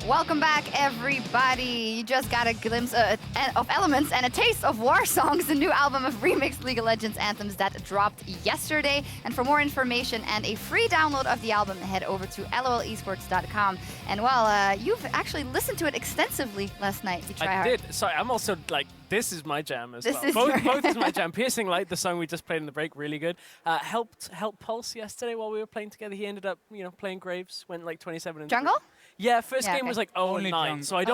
Welcome back, everybody. You just got a glimpse of Elements and a taste of War Songs, the new album of remixed League of Legends anthems that dropped yesterday. And for more information and a free download of the album, head over to lolesports.com. And well, you've actually listened to it extensively last night. I did. Sorry, I'm also like, this is my jam as well. Both is my jam. Piercing Light, the song we just played in the break, really good. Helped Pulse yesterday while we were playing together. He ended up, playing Graves, went like 27 and Jungle? 3. Yeah, first game was like 0-9, so I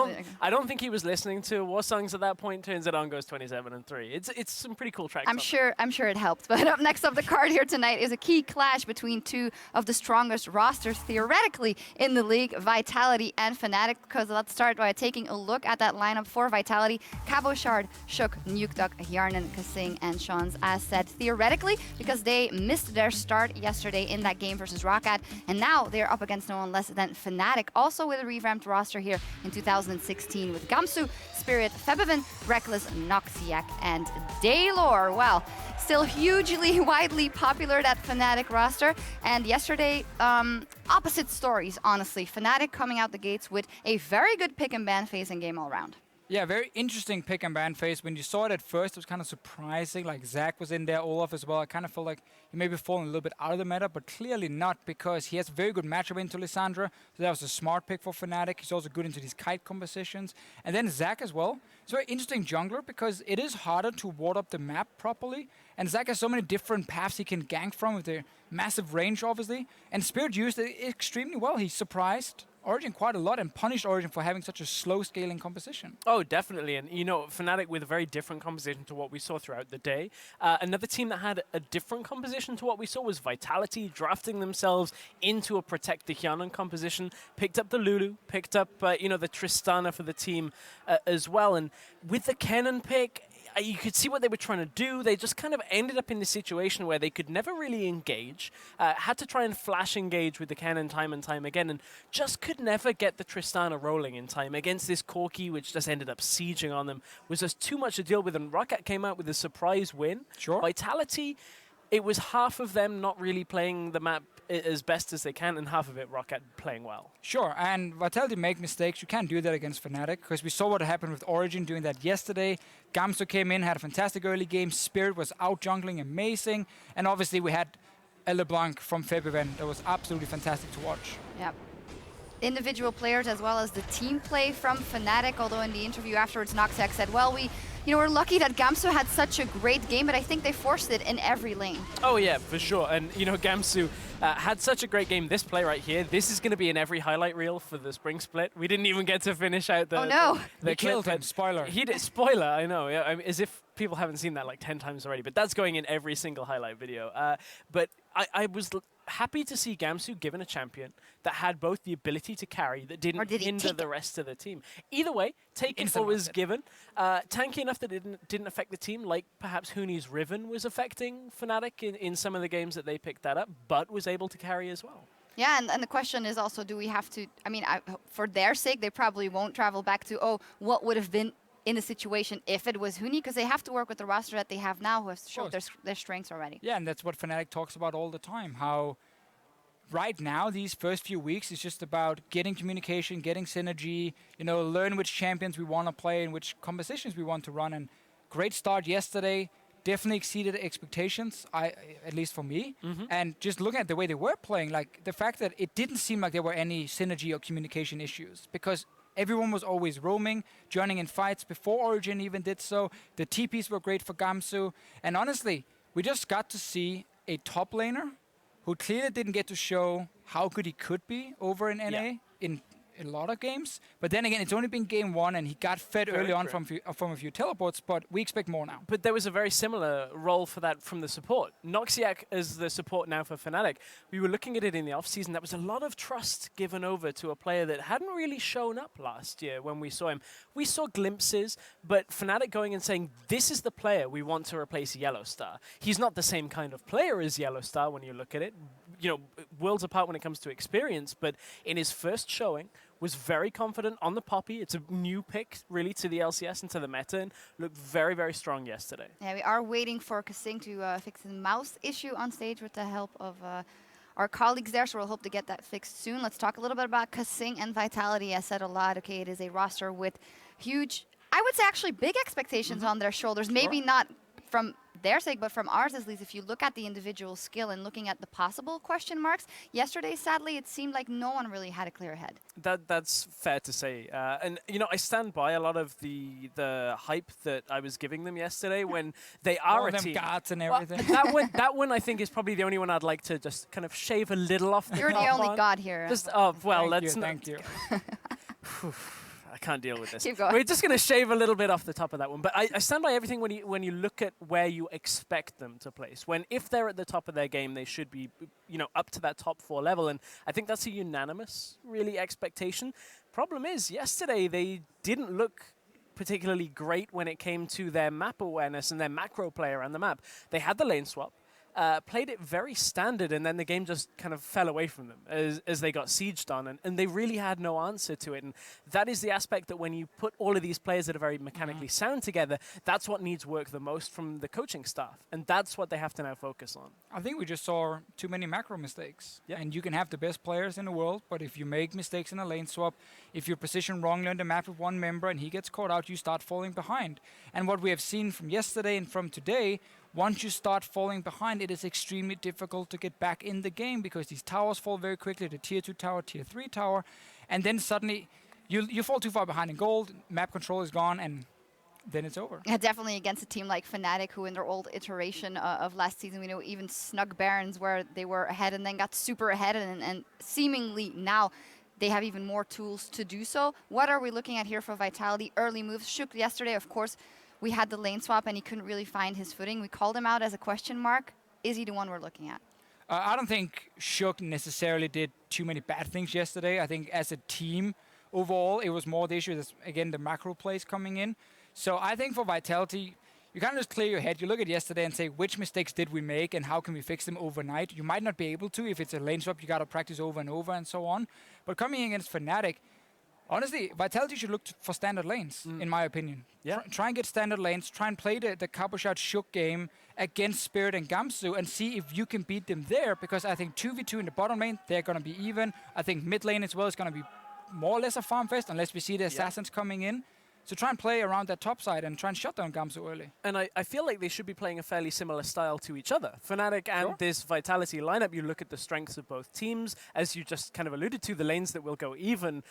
don't think he was listening to War Songs at that point. Turns it on, goes 27 and 3. It's some pretty cool tracks. I'm sure it helped. But up next up the card here tonight is a key clash between two of the strongest rosters theoretically in the league, Vitality and Fnatic. Because let's start by taking a look at that lineup for Vitality. Cabochard, Shook, Nukeduck, Yarnan, Kasing, and Shans, as said, theoretically, because they missed their start yesterday in that game versus Roccat, and now they're up against no one less than Fnatic, also with a revamped roster here in 2016 with Gamsu, Spirit, Febevin, Reckless, Noxiac, and Daylor. Well, still hugely widely popular, that Fnatic roster, and yesterday, opposite stories, honestly. Fnatic coming out the gates with a very good pick and ban phase and game all around. Yeah, very interesting pick and ban phase. When you saw it at first, it was kind of surprising. Like, Zach was in there, Olaf as well. I kind of felt like he maybe fallen a little bit out of the meta, but clearly not, because he has a very good matchup into Lissandra. So that was a smart pick for Fnatic. He's also good into these kite compositions. And then Zach as well. It's a very interesting jungler, because it is harder to ward up the map properly. And Zach has so many different paths he can gank from with their massive range, obviously. And Spirit used it extremely well. He surprised Origin quite a lot and punished Origin for having such a slow scaling composition. Oh, definitely. And, Fnatic with a very different composition to what we saw throughout the day. Another team that had a different composition to what we saw was Vitality, drafting themselves into a Protect the Hyanon composition, picked up the Lulu, picked up, the Tristana for the team as well. And with the Kennen pick, you could see what they were trying to do. They just kind of ended up in this situation where they could never really engage, had to try and flash engage with the cannon time and time again, and just could never get the Tristana rolling in time against this Corki, which just ended up sieging on them. Was just too much to deal with, and Roccat came out with a surprise win. Sure. Vitality, it was half of them not really playing the map as best as they can, and half of it Roccat playing well. Sure, and Vitality make mistakes. You can't do that against Fnatic, because we saw what happened with Origin doing that yesterday. Gamsu came in, had a fantastic early game. Spirit was out jungling, amazing. And obviously we had LeBlanc from Febevin. That was absolutely fantastic to watch. Yep. Individual players as well as the team play from Fnatic, although in the interview afterwards, Noxiac said, well, we're lucky that Gamsu had such a great game, but I think they forced it in every lane. Oh yeah, for sure. And Gamsu had such a great game. This play right here, this is going to be in every highlight reel for the spring split. We didn't even get to finish out the. Oh no! He killed him. Spoiler. He did. Spoiler. I know. Yeah, I mean, as if people haven't seen that like 10 times already. But that's going in every single highlight video. But I was happy to see Gamsu given a champion that had both the ability to carry, that didn't hinder the rest of the team. Either way, taken what was given. Tanky enough that it didn't affect the team, like perhaps Huni's Riven was affecting Fnatic in some of the games that they picked that up, but was able to carry as well. Yeah, and the question is also, do we have to, for their sake, they probably won't travel back to, what would have been in the situation if it was Huni, because they have to work with the roster that they have now, who has showed their strengths already. Yeah, and that's what Fnatic talks about all the time, how right now, these first few weeks is just about getting communication, getting synergy, learn which champions we want to play and which compositions we want to run. And great start yesterday, definitely exceeded expectations, at least for me. Mm-hmm. And just looking at the way they were playing, like the fact that it didn't seem like there were any synergy or communication issues, because everyone was always roaming, joining in fights before Origin even did so. The TPs were great for Gamsu. And honestly, we just got to see a top laner who clearly didn't get to show how good he could be over in NA in a lot of games. But then again, it's only been game one, and he got fed early on from a few teleports, but we expect more now. But there was a very similar role for that from the support. Noxiac is the support now for Fnatic. We were looking at it in the offseason. That was a lot of trust given over to a player that hadn't really shown up last year when we saw him. We saw glimpses, but Fnatic going and saying, this is the player we want to replace Yellowstar. He's not the same kind of player as Yellowstar when you look at it. Worlds apart when it comes to experience, but in his first showing, was very confident on the Poppy. It's a new pick, really, to the LCS and to the meta, and looked very, very strong yesterday. Yeah, we are waiting for Kasing to fix the mouse issue on stage with the help of our colleagues there, so we'll hope to get that fixed soon. Let's talk a little bit about Kasing and Vitality. I said a lot. Okay, it is a roster with huge, I would say actually big expectations on their shoulders. Maybe not from their sake, but from ours at least. If you look at the individual skill and looking at the possible question marks, yesterday, sadly, it seemed like no one really had a clear head. That's fair to say. And, you know, I stand by a lot of the hype that I was giving them yesterday when they are All a them team. guards and Well, everything. that one I think is probably the only one I'd like to just kind of shave a little off the You're top the only on. god here. Just, oh, well, let's not. Thank you. I can't deal with this. Keep going. We're just going to shave a little bit off the top of that one. But I stand by everything when you look at where you expect them to place. If they're at the top of their game, they should be, you know, up to that top 4 level. And I think that's a unanimous, really, expectation. Problem is, yesterday they didn't look particularly great when it came to their map awareness and their macro play around the map. They had the lane swap. Played it very standard, and then the game just kind of fell away from them as they got sieged on, and they really had no answer to it. And that is the aspect that when you put all of these players that are very mechanically sound together, that's what needs work the most from the coaching staff, and that's what they have to now focus on. I think we just saw too many macro mistakes. Yeah. And you can have the best players in the world, but if you make mistakes in a lane swap, if you position wrongly on the map with one member and he gets caught out, you start falling behind. And what we have seen from yesterday and from today, once you start falling behind, it is extremely difficult to get back in the game because these towers fall very quickly, the tier 2 tower, tier 3 tower, and then suddenly you fall too far behind in gold, map control is gone, and then it's over. Yeah, definitely against a team like Fnatic, who in their old iteration of last season, we know even snug Barons where they were ahead and then got super ahead, and seemingly now they have even more tools to do so. What are we looking at here for Vitality? Early moves. Shook yesterday, of course, we had the lane swap and he couldn't really find his footing. We called him out as a question mark. Is he the one we're looking at? I don't think Shook necessarily did too many bad things yesterday. I think as a team, overall, it was more the issue that's, again, the macro plays coming in. So I think for Vitality, you can't just clear your head. You look at yesterday and say, which mistakes did we make and how can we fix them overnight? You might not be able to. If it's a lane swap, you got to practice over and over and so on. But coming against Fnatic, honestly, Vitality should look for standard lanes, in my opinion. Yeah. Try and get standard lanes. Try and play the Cabochard Shook game against Spirit and Gamsu and see if you can beat them there, because I think 2v2 in the bottom lane, they're going to be even. I think mid lane as well is going to be more or less a farm fest unless we see the assassins coming in. So try and play around that top side and try and shut down Gamsu early. And I feel like they should be playing a fairly similar style to each other. Fnatic and this Vitality lineup, you look at the strengths of both teams, as you just kind of alluded to, the lanes that will go even.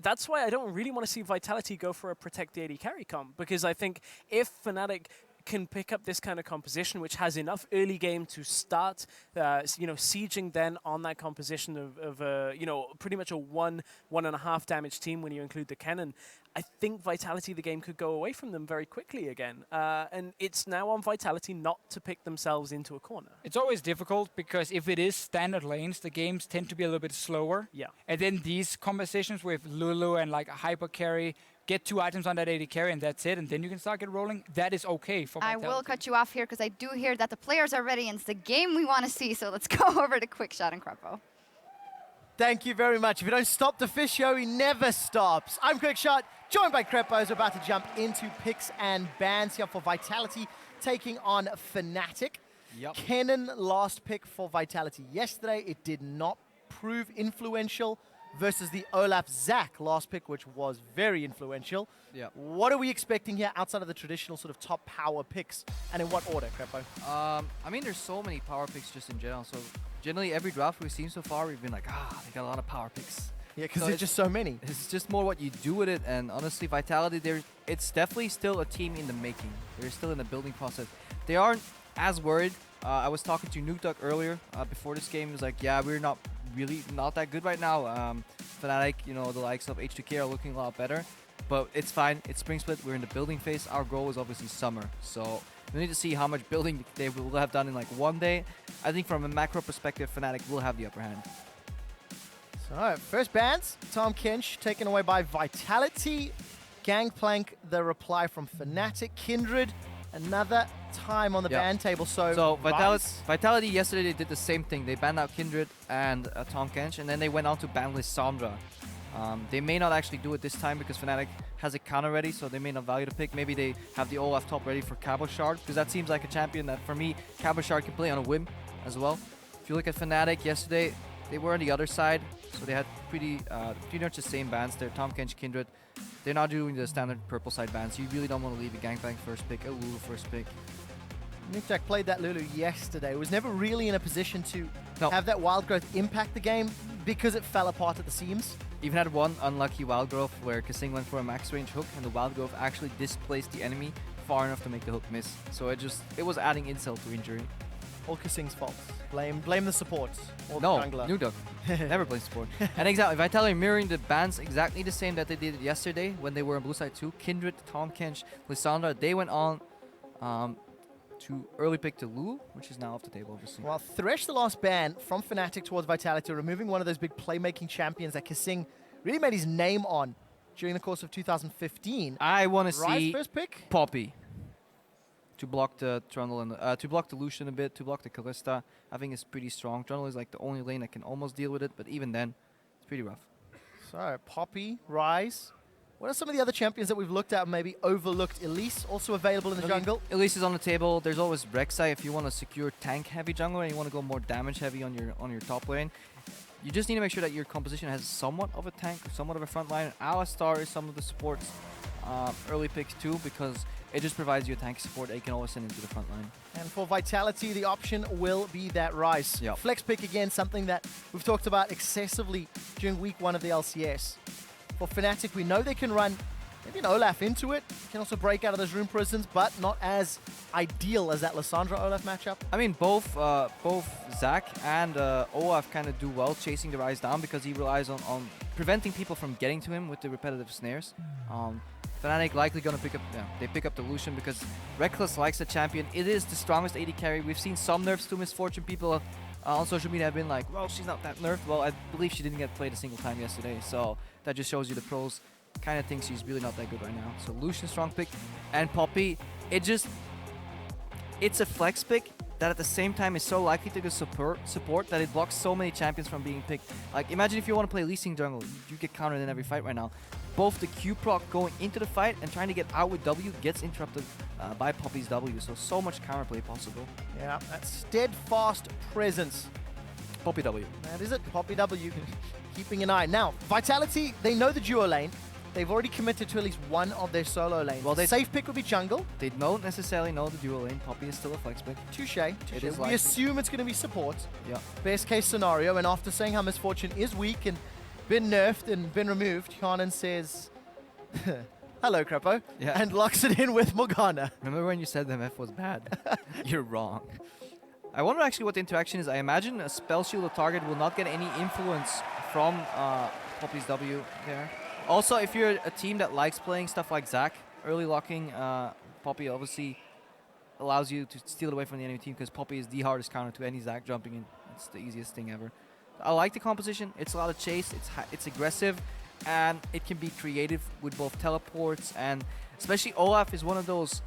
That's why I don't really want to see Vitality go for a protect the AD carry comp, because I think if Fnatic can pick up this kind of composition, which has enough early game to start, sieging then on that composition of pretty much a 1.5 damage team when you include the cannon. I think Vitality, the game could go away from them very quickly again. And it's now on Vitality not to pick themselves into a corner. It's always difficult because if it is standard lanes, the games tend to be a little bit slower. Yeah. And then these conversations with Lulu and like a hyper carry, get 2 items on that AD carry and that's it, and then you can start get rolling. That is okay for Vitality. I will cut you off here because I do hear that the players are ready and it's the game we want to see. So let's go over to Quickshot and Crepo. Thank you very much. If you don't stop the fish show, he never stops. I'm Quickshot, joined by Crepo. We're about to jump into picks and bans here for Vitality, taking on Fnatic. Yep. Kennen last pick for Vitality yesterday. It did not prove influential versus the Olaf Zach last pick, which was very influential. Yep. What are we expecting here outside of the traditional sort of top power picks, and in what order, Crepo? I mean, there's so many power picks just in general. So generally, every draft we've seen so far, we've been like, they got a lot of power picks. Yeah, because So there's just so many. It's just more what you do with it. And honestly, Vitality, it's definitely still a team in the making. They're still in the building process. They aren't as worried. I was talking to Nukeduck earlier before this game. He was like, yeah, we're not that good right now. Fnatic, the likes of H2K are looking a lot better. But it's fine. It's Spring Split. We're in the building phase. Our goal is obviously summer. So we need to see how much building they will have done in like one day. I think from a macro perspective, Fnatic will have the upper hand. So, first bans, Tom Kinch taken away by Vitality. Gangplank, the reply from Fnatic. Kindred, another time on the ban table. So Vitality yesterday, they did the same thing. They banned out Kindred and Tom Kench, and then they went on to ban Lissandra. They may not actually do it this time because Fnatic has a counter ready, so they may not value the pick. Maybe they have the Olaf top ready for Cabochard, because that seems like a champion that, for me, Cabochard can play on a whim as well. If you look at Fnatic yesterday, they were on the other side, so they had pretty much the same bans there. Tahm Kench, Kindred. They're not doing the standard purple side bans. You really don't want to leave a Gangplank first pick, a Lulu first pick. Nukejack played that Lulu yesterday. Was never really in a position to No. have that wild growth impact the game because it fell apart at the seams. Even had one unlucky wild growth where Kasing went for a max range hook and the wild growth actually displaced the enemy far enough to make the hook miss. So it was adding insult to injury. All Kasing's fault. Blame the supports. Or No, the jungler. Nukejack never plays support. And exactly, Vitality mirroring the bans exactly the same that they did yesterday when they were on blue side too. Kindred, Tahm Kench, Lissandra, they went on to early pick to Lulu, which is now off the table, obviously. Well, Thresh, the last ban from Fnatic towards Vitality, removing one of those big playmaking champions that Kasing really made his name on during the course of 2015. I want to Rise see first pick? Poppy to block the Trundle and to block the Lucian a bit, to block the Kalista. I think it's pretty strong. Trundle is like the only lane that can almost deal with it, but even then, it's pretty rough. So, Poppy, Rise. What are some of the other champions that we've looked at and maybe overlooked? Elise, also available in the jungle. Elise is on the table. There's always Rek'Sai if you want to secure tank-heavy jungle and you want to go more damage-heavy on your top lane. You just need to make sure that your composition has somewhat of a tank, somewhat of a front line. Alistar is some of the supports early picks too, because it just provides you a tank support that you can always send into the front line. And for Vitality, the option will be that Rise. Yep. Flex pick again, something that we've talked about excessively during week 1 of the LCS. For Fnatic, we know they can run maybe an Olaf into it. Can also break out of those rune prisons, but not as ideal as that Lissandra Olaf matchup. I mean, both Zach and Olaf kind of do well chasing the Rise down because he relies on preventing people from getting to him with the repetitive snares. Fnatic likely going to pick up the Lucian because Reckless likes the champion. It is the strongest AD carry. We've seen some nerfs to Misfortune. People on social media have been like, well, she's not that nerfed. Well, I believe she didn't get played a single time yesterday, so that just shows you the pros kind of think she's really not that good right now. So Lucian, strong pick, and Poppy, it's a flex pick that at the same time is so likely to get support that it blocks so many champions from being picked. Like, imagine if you want to play Lee Sin jungle, you get countered in every fight right now. Both the Q proc going into the fight and trying to get out with W gets interrupted by Poppy's W, so much counterplay possible. Yeah, that steadfast presence. Poppy W. That is it, Poppy W. Keeping an eye. Now, Vitality, they know the duo lane. They've already committed to at least one of their solo lanes. Well, safe pick would be jungle. They don't necessarily know the duo lane. Poppy is still a flex pick. Touche. It is We likely. assume it's going to be support. Yeah. Best case scenario, and after saying how Misfortune is weak and been nerfed and been removed, Hanan says, hello, Crepo, Yeah. and locks it in with Morgana. Remember when you said the MF was bad? You're wrong. I wonder actually what the interaction is. I imagine a spell shield target will not get any influence from Poppy's W there. Also, if you're a team that likes playing stuff like Zac, early locking Poppy obviously allows you to steal it away from the enemy team because Poppy is the hardest counter to any Zac jumping in. It's the easiest thing ever. I like the composition. It's a lot of chase. It's aggressive, and it can be creative with both teleports, and especially Olaf is one of those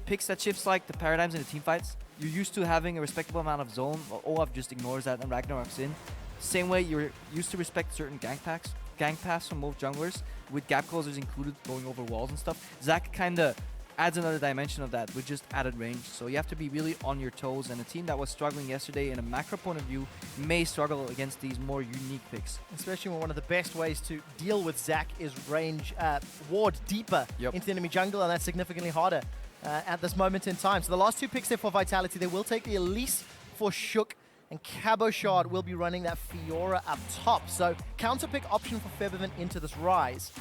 picks that shifts like the paradigms in the team fights. You're used to having a respectable amount of zone, but Olaf just ignores that and Ragnarok's in. Same way you're used to respect certain gang paths from both junglers, with gap closers included going over walls and stuff. Zac kind of adds another dimension of that with just added range. So you have to be really on your toes, and a team that was struggling yesterday in a macro point of view may struggle against these more unique picks. Especially when one of the best ways to deal with Zac is ward deeper into the enemy jungle, and that's significantly harder at this moment in time. So the last two picks there for Vitality, they will take the Elise for Shook, and Cabochard will be running that Fiora up top. So counter pick option for Featherman into this Rise.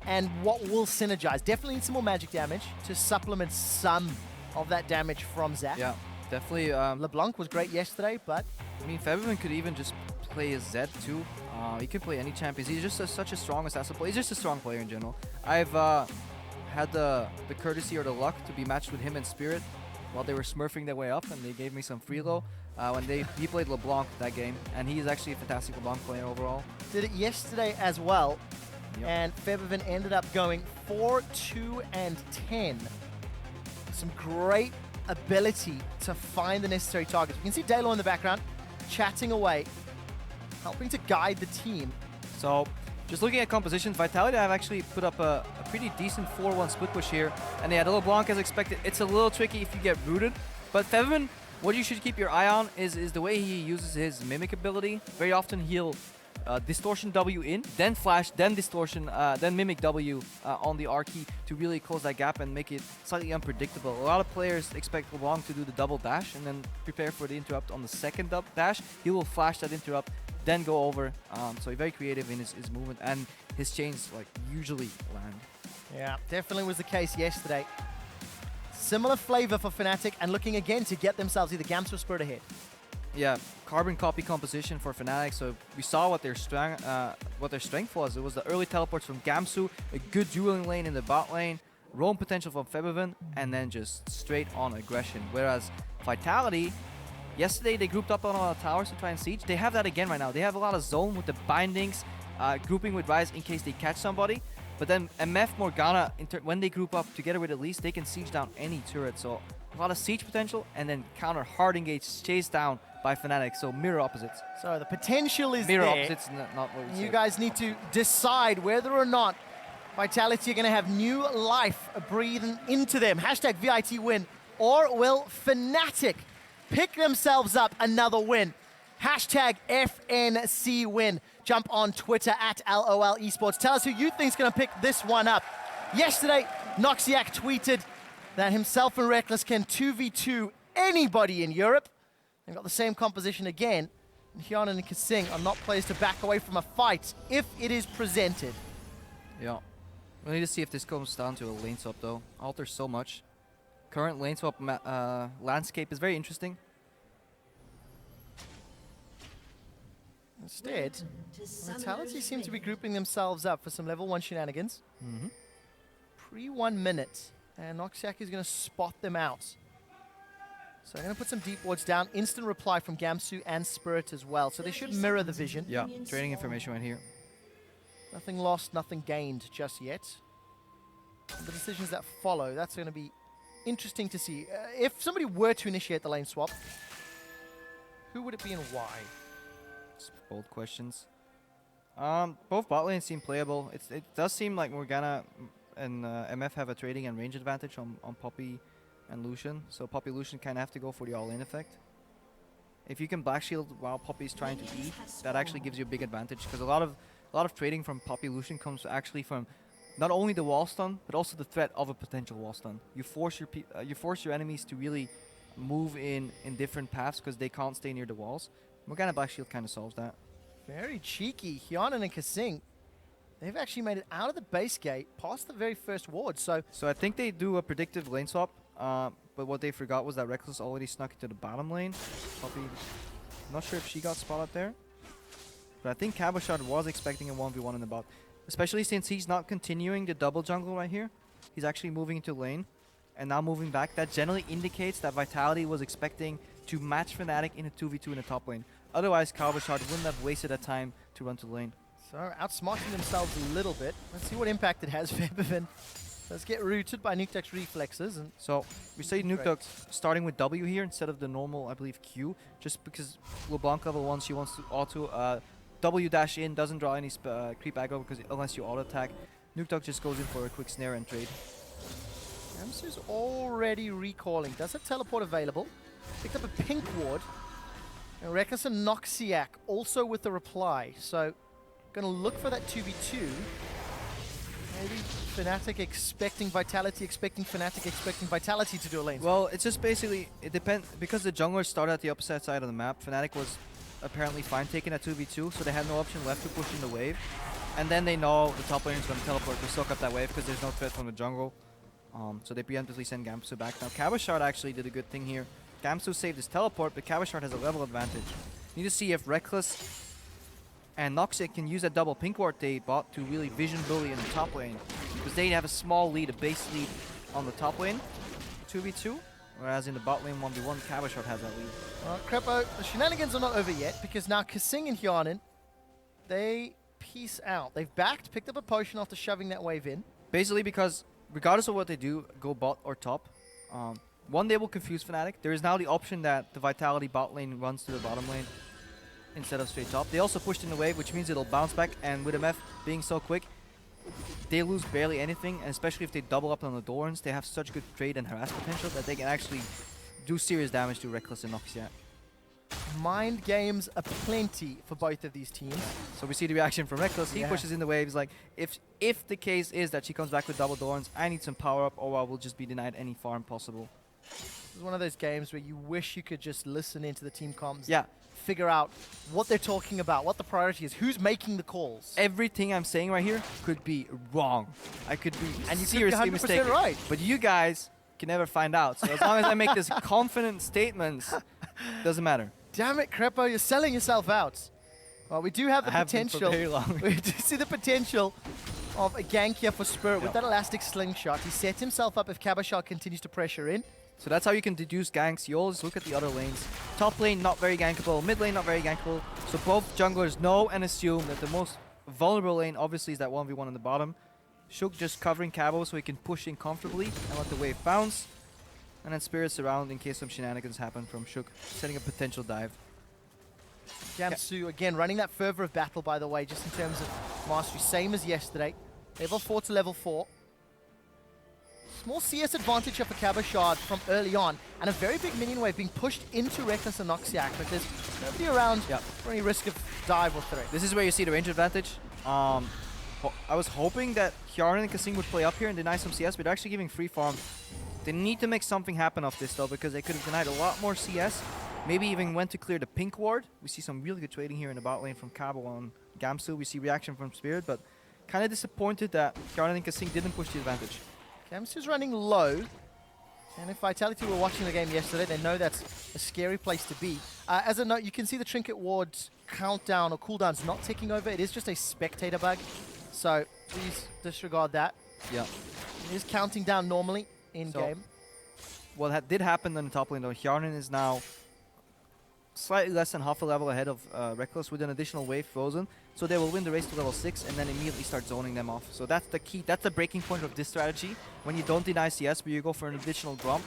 And what will synergize? Definitely need some more magic damage to supplement some of that damage from Zac. Yeah, definitely. LeBlanc was great yesterday, but I mean, Featherman could even just play as Zed too. He can play any champions. He's just such a strong assassin player. He's just a strong player in general. I've had the courtesy or the luck to be matched with him and Spirit while they were smurfing their way up, and they gave me some freelo when he played LeBlanc that game, and he is actually a fantastic LeBlanc player overall. did it yesterday as well. Yep. And Featherman ended up going 4, 2, and 10. Some great ability to find the necessary targets. We can see Dalo in the background chatting away, helping to guide the team. So, just looking at composition, Vitality have actually put up a pretty decent 4-1 split push here. And yeah, the LeBlanc as expected. It's a little tricky if you get rooted. But Featherman What you should keep your eye on is the way he uses his Mimic ability. Very often he'll Distortion W in, then Flash, then Distortion, then Mimic W on the R key to really close that gap and make it slightly unpredictable. A lot of players expect LeBlanc to do the double dash and then prepare for the interrupt on the second dash. He will flash that interrupt, then go over. So he's very creative in his movement, and his chains like usually land. Yeah, definitely was the case yesterday. Similar flavor for Fnatic, and looking again to get themselves either Gamsu or Spirit ahead. Yeah, carbon copy composition for Fnatic. So we saw what their strength was. It was the early teleports from Gamsu, a good dueling lane in the bot lane, roam potential from Febiven, and then just straight on aggression. Whereas Vitality, yesterday they grouped up on a lot of towers to try and siege. They have that again right now. They have a lot of zone with the bindings, grouping with Ryze in case they catch somebody. But then MF Morgana, when they group up together with Elise, they can siege down any turret. So a lot of siege potential, and then counter hard engage, chase down by Fnatic. So mirror opposites. So the potential is Mirror there. opposites, not what we You said. guys need to decide whether or not Vitality are going to have new life breathing into them. Hashtag VIT win. Or will Fnatic pick themselves up another win? Hashtag FNC win. Jump on Twitter at LOL eSports. Tell us who you think is going to pick this one up. Yesterday, Noxiac tweeted that himself and Reckless can 2v2 anybody in Europe. They've got the same composition again. And Hyun and Kasing are not players to back away from a fight if it is presented. Yeah. We need to see if this comes down to a lane swap though. Alters so much. Current lane swap landscape is very interesting. Instead, Vitality seem to be grouping themselves up for some level 1 shenanigans. Pre 1 minute, and Noxiac is going to spot them out. So I'm going to put some deep wards down. Instant reply from Gamsu and Spirit as well. So they should mirror the vision. Yeah, trading information right here. Nothing lost, nothing gained just yet. And the decisions that follow, that's going to be interesting to see. If somebody were to initiate the lane swap, who would it be and why? Bold questions. Both bot lanes seem playable. It does seem like Morgana and MF have a trading and range advantage on Poppy and Lucian. So Poppy Lucian kind of have to go for the all-in effect. If you can Black Shield while Poppy's trying to eat, that actually gives you a big advantage, because a lot of trading from Poppy Lucian comes actually from not only the wall stun, but also the threat of a potential wall stun. You force your enemies to really move in different paths because they can't stay near the walls. Morgana Black Shield kind of solves that. Very cheeky. Hyanan and Kasing, they've actually made it out of the base gate, past the very first ward. So I think they do a predictive lane swap, but what they forgot was that Reckless already snuck into the bottom lane. Poppy, not sure if she got spotted there. But I think Cabochard was expecting a 1v1 in the bot, especially since he's not continuing the double jungle right here. He's actually moving into lane and now moving back. That generally indicates that Vitality was expecting to match Fnatic in a 2v2 in the top lane. Otherwise, Cabochard wouldn't have wasted that time to run to lane. So outsmarting themselves a little bit. Let's see what impact it has for Febiven. Let's get rooted by Nukeduck's reflexes. And so we say Nukeduck starting with W here instead of the normal, I believe, Q, just because LeBlanc level 1, she wants to auto W dash in, doesn't draw any creep aggro because unless you auto attack. Nukeduck just goes in for a quick snare and trade. Gamsu's already recalling. Does have teleport available. Picked up a pink ward. And Reckless and Noxiac also with the reply. So gonna look for that 2v2. Maybe Fnatic expecting Vitality, expecting Fnatic, expecting Vitality to do a lane. Well, it's just basically, it depends, because the junglers started at the opposite side of the map. Fnatic was apparently fine taking a 2v2, so they had no option left to push in the wave. And then they know the top laner is going to teleport to soak up that wave because there's no threat from the jungle. So they preemptively send Gamsu back. Now Cabochard actually did a good thing here. Gamsu saved his teleport, but Cabochard has a level advantage. Need to see if Reckless and Noxiac can use that double pink ward they bought to really vision bully in the top lane. Because they have a small lead, a base lead on the top lane, 2v2. Whereas in the bot lane 1v1, Cabochard has that lead. Well, Crepo, the shenanigans are not over yet because now Kasing and Hyanan, they peace out. They've backed, picked up a potion after shoving that wave in. Basically because regardless of what they do, go bot or top, one, they will confuse Fnatic. There is now the option that the Vitality bot lane runs to the bottom lane instead of straight top. They also pushed in the wave, which means it'll bounce back, and with MF being so quick, they lose barely anything, and especially if they double up on the Dorans, they have such good trade and harass potential that they can actually do serious damage to Reckless and Noxiac. Mind games aplenty for both of these teams. So we see the reaction from Reckless. He Yeah. pushes in the waves like, if the case is that she comes back with double Thorns, I need some power up or I will just be denied any farm possible. This is one of those games where you wish you could just listen into the team comms. Yeah. Figure out what they're talking about, what the priority is, who's making the calls. Everything I'm saying right here could be wrong. I could be And you could be seriously 100% mistaken. right. But you guys can never find out. So as long as I make this confident statements, doesn't matter. Damn it, Crepo, you're selling yourself out. Well, we do have the I have been for potential. very long. We do see the potential of a gank here for Spirit with Yeah. that elastic slingshot. He sets himself up if Kabashar continues to pressure in. So that's how you can deduce ganks. You always look at the other lanes. Top lane, not very gankable. Mid lane, not very gankable. So both junglers know and assume that the most vulnerable lane obviously is that 1v1 on the bottom. Shook just covering Cabo so he can push in comfortably and let the wave bounce. And then Spirit's around in case some shenanigans happen from Shook, setting a potential dive. Gamsu, again, running that fervor of battle, by the way, just in terms of mastery. Same as yesterday. Level 4 to level 4. Small CS advantage here for Kabashard from early on, and a very big minion wave being pushed into Reckless and Noxiac, but there's nobody around for any risk of dive or threat. This is where you see the range advantage. I was hoping that Hjarnan and Kasing would play up here and deny some CS, but they're actually giving free farm. They need to make something happen off this though, because they could have denied a lot more CS. Maybe even went to clear the pink ward. We see some really good trading here in the bot lane from Cabo on Gamsu. We see reaction from Spirit, but kind of disappointed that Hjarnan and Kasing didn't push the advantage. Gamsu's running low, and if Vitality were watching the game yesterday, they know that's a scary place to be. As a note, you can see the Trinket Ward's countdown or cooldown's not ticking over. It is just a spectator bug, so please disregard that. Yeah. It is counting down normally in-game. What did happen on the top lane though, Hjarnan is now slightly less than half a level ahead of Reckless with an additional wave frozen. So they will win the race to level 6 and then immediately start zoning them off. So that's the key, that's the breaking point of this strategy. When you don't deny CS, but you go for an additional Gromp,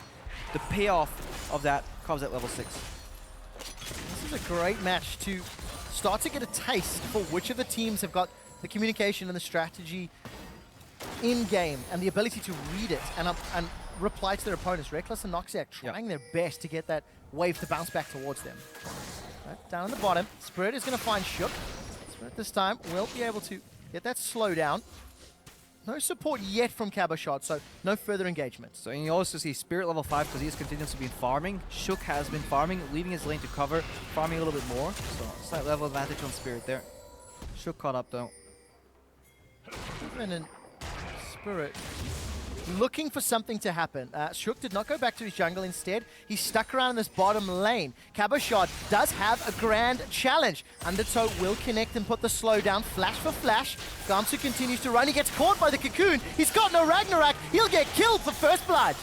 the payoff of that comes at level 6. This is a great match to start to get a taste for which of the teams have got the communication and the strategy in-game and the ability to read it and reply to their opponents. Reckless and Noxiac trying their best to get that wave to bounce back towards them. Right, down on the bottom, Spirit is going to find Shook. Spirit this time will be able to get that slowdown. No support yet from Kabashard, so no further engagement. So you also see Spirit level 5 because he's continuously been farming. Shook has been farming, leaving his lane to cover, farming a little bit more. So slight level advantage on Spirit there. Shook caught up though. And Spirit looking for something to happen. Shook did not go back to his jungle. Instead, he stuck around in this bottom lane. Kabashard does have a grand challenge. Undertow will connect and put the slow down. Flash for flash. Gamsu continues to run. He gets caught by the cocoon. He's got no Ragnarok. He'll get killed for first blood.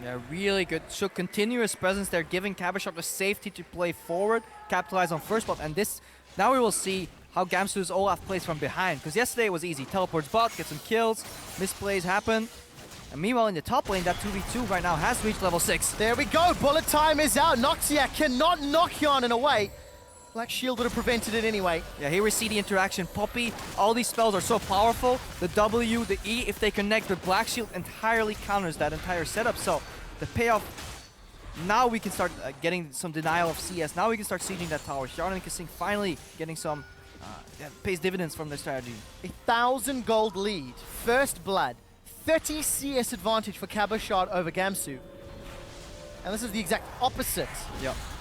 Yeah, really good. Shook continuous presence there, giving Kabashard the safety to play forward, capitalize on first blood, and this, now we will see how Gamsu's Olaf plays from behind. Because yesterday it was easy. Teleports bot, get some kills, misplays happen. And meanwhile in the top lane, that 2v2 right now has reached level 6. There we go. Bullet time is out. Noxiac cannot knock Hjarnan away. Black Shield would have prevented it anyway. Yeah, here we see the interaction. Poppy, all these spells are so powerful. The W, the E, if they connect with Black Shield, entirely counters that entire setup. So the payoff, now we can start getting some denial of CS. Now we can start sieging that tower. Hjarnan and Kasing finally getting some pays dividends from their strategy. 1,000 gold lead. First blood. 30 CS advantage for Kabashard over Gamsu. And this is the exact opposite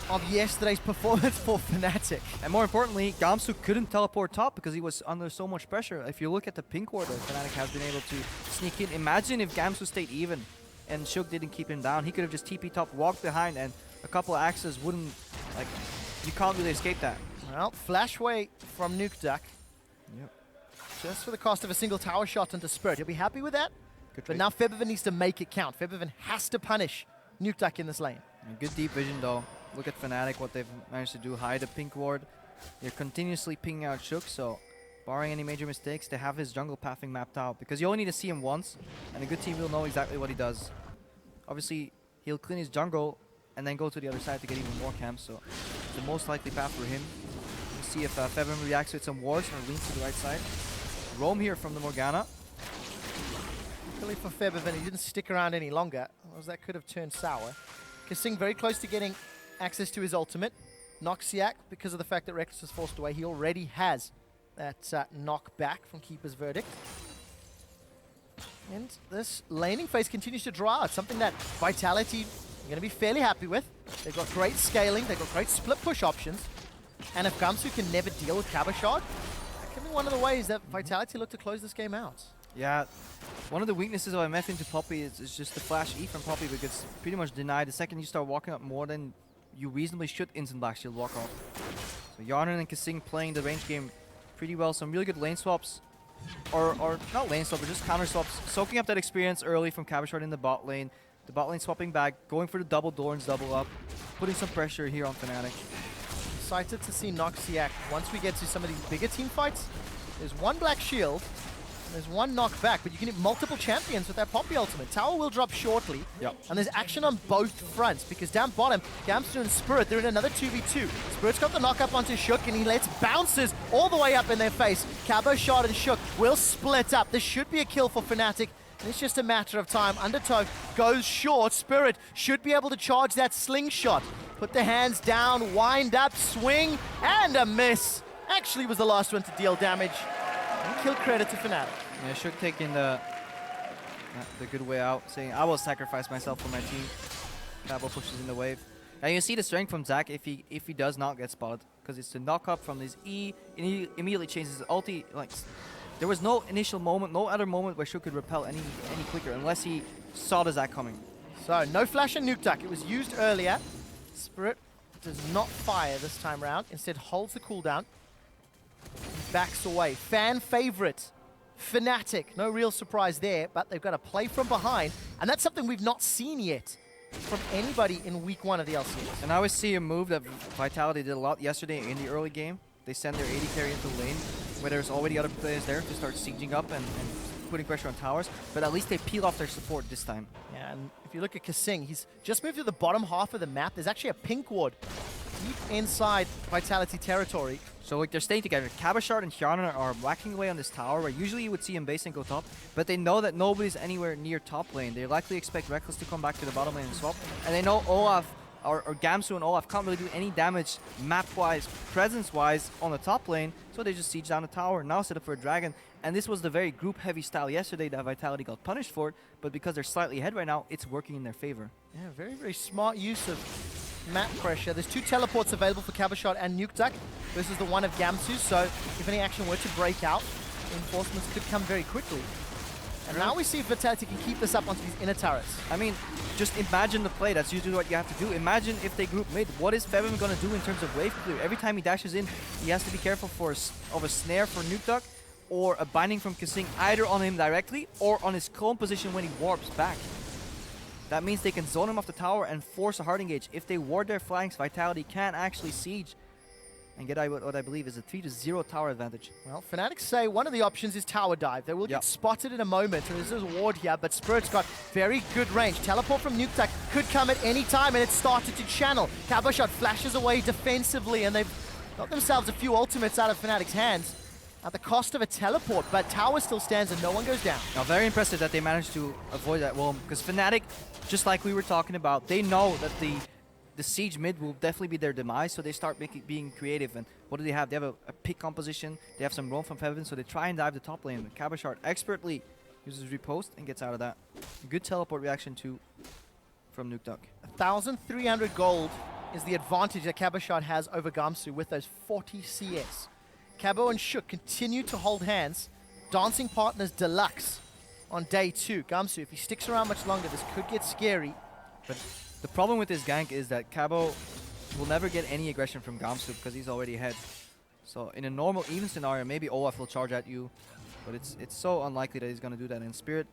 of yesterday's performance for Fnatic. And more importantly, Gamsu couldn't teleport top because he was under so much pressure. If you look at the pink ward that Fnatic has been able to sneak in, imagine if Gamsu stayed even and Shook didn't keep him down. He could have just TP top, walked behind, and a couple of axes wouldn't, like, you can't really escape that. Well, flash away from Nuke Duck. Yep. Just for the cost of a single tower shot into Spirit. He'll be happy with that. Good But trade. now Febiven needs to make it count. Febiven has to punish Nuke Duck in this lane. And good deep vision though. Look at Fnatic, what they've managed to do. Hide the pink ward. They're continuously pinging out Shook, so barring any major mistakes, they have his jungle pathing mapped out. Because you only need to see him once, and a good team will know exactly what he does. Obviously, he'll clean his jungle and then go to the other side to get even more camps, so it's the most likely path for him. We'll see if Febiven reacts with some wards or leans to the right side. Roam here from the Morgana. Luckily for Febiven, he didn't stick around any longer, otherwise that could have turned sour. Kasing very close to getting access to his ultimate. Noxiac, because of the fact that Reckless is forced away, he already has that knockback from Keeper's Verdict. And this laning phase continues to draw out, something that Vitality are going to be fairly happy with. They've got great scaling, they've got great split push options. And if Gamsu can never deal with Cabochard, that can be one of the ways that Vitality look to close this game out. Yeah, one of the weaknesses of MF into Poppy is just the flash E from Poppy, but gets pretty much denied. The second you start walking up more than you reasonably should, instant Black Shield walk off. So Yarnan and Kasing playing the range game pretty well. Some really good lane swaps. Or not lane swap, but just counter swaps. Soaking up that experience early from Cabochard in the bot lane. The bot lane swapping back, going for the double Dorns, double up. Putting some pressure here on Fnatic. Excited to see Noxiac. Once we get to some of these bigger team fights, there's one Black Shield. There's one knockback, but you can hit multiple champions with that Poppy ultimate. Tower will drop shortly, and there's action on both fronts, because down bottom, Gamsu and Spirit, they're in another 2v2. Spirit's got the knock up onto Shook, and he lets bounces all the way up in their face. Cabochard and Shook will split up. This should be a kill for Fnatic, and it's just a matter of time. Undertow goes short. Spirit should be able to charge that slingshot. Put the hands down, wind up, swing, and a miss. Actually was the last one to deal damage. And kill credit to Fnatic. Yeah, Shook taking the good way out, saying, I will sacrifice myself for my team. Cabo pushes in the wave. And you see the strength from Zac if he does not get spotted, because it's the knock up from his E, and he immediately changes his ulti. Like, there was no initial moment, no other moment where Shook could repel any quicker, unless he saw the Zac coming. So, no flash and nuke duck. It was used earlier. Spirit does not fire this time round, instead holds the cooldown. Backs away. Fan favorite, Fnatic. No real surprise there, but they've got to play from behind, and that's something we've not seen yet from anybody in week 1 of the LCS. And I always see a move that Vitality did a lot yesterday in the early game. They send their AD carry into lane, where there's already other players there to start sieging up and putting pressure on towers, but at least they peel off their support this time. Yeah, and if you look at Kasing, he's just moved to the bottom half of the map. There's actually a pink ward deep inside Vitality territory. So like they're staying together. Cabochard and Hjarnar are whacking away on this tower, where usually you would see him base and go top, but they know that nobody's anywhere near top lane. They likely expect Reckless to come back to the bottom lane and swap, and they know Olaf or Gamsu and Olaf can't really do any damage map-wise, presence-wise on the top lane, so they just siege down the tower, now set up for a dragon. And this was the very group-heavy style yesterday that Vitality got punished for, but because they're slightly ahead right now, it's working in their favor. Yeah, very, very smart use of map pressure. There's 2 teleports available for Cabochard and Nuke Duck versus the one of Gamsu, so if any action were to break out, reinforcements could come very quickly. And now we see if Vitality can keep this up onto these inner turrets. I mean, just imagine the play. That's usually what you have to do. Imagine if they group mid. What is Fevin going to do in terms of wave clear? Every time he dashes in, he has to be careful of a snare for Nuke Duck or a binding from Kasing, either on him directly or on his clone position when he warps back. That means they can zone him off the tower and force a hard engage. If they ward their flanks, Vitality can actually siege and get what I believe is a 3-0 tower advantage. Well, Fnatic say one of the options is tower dive. They will get spotted in a moment, and there's a ward here, but Spirit's got very good range. Teleport from Nuke Duck could come at any time, and it started to channel. Cabochard flashes away defensively, and they've got themselves a few ultimates out of Fnatic's hands at the cost of a teleport, but tower still stands and no one goes down. Now, very impressive that they managed to avoid that well, because Fnatic, just like we were talking about, they know that the siege mid will definitely be their demise, so they start being creative. And what do they have? They have a pick composition, they have some roam from Fevin, so they try and dive the top lane. Cabochard expertly uses repost and gets out of that. Good teleport reaction from Nuke Duck. 1,300 gold is the advantage that Cabochard has over Gamsu with those 40 CS. Cabo and Shook continue to hold hands. Dancing partners deluxe on day 2. Gamsu, if he sticks around much longer, this could get scary. But the problem with this gank is that Cabo will never get any aggression from Gamsu because he's already ahead. So in a normal even scenario, maybe Olaf will charge at you, but it's so unlikely that he's going to do that. And Spirit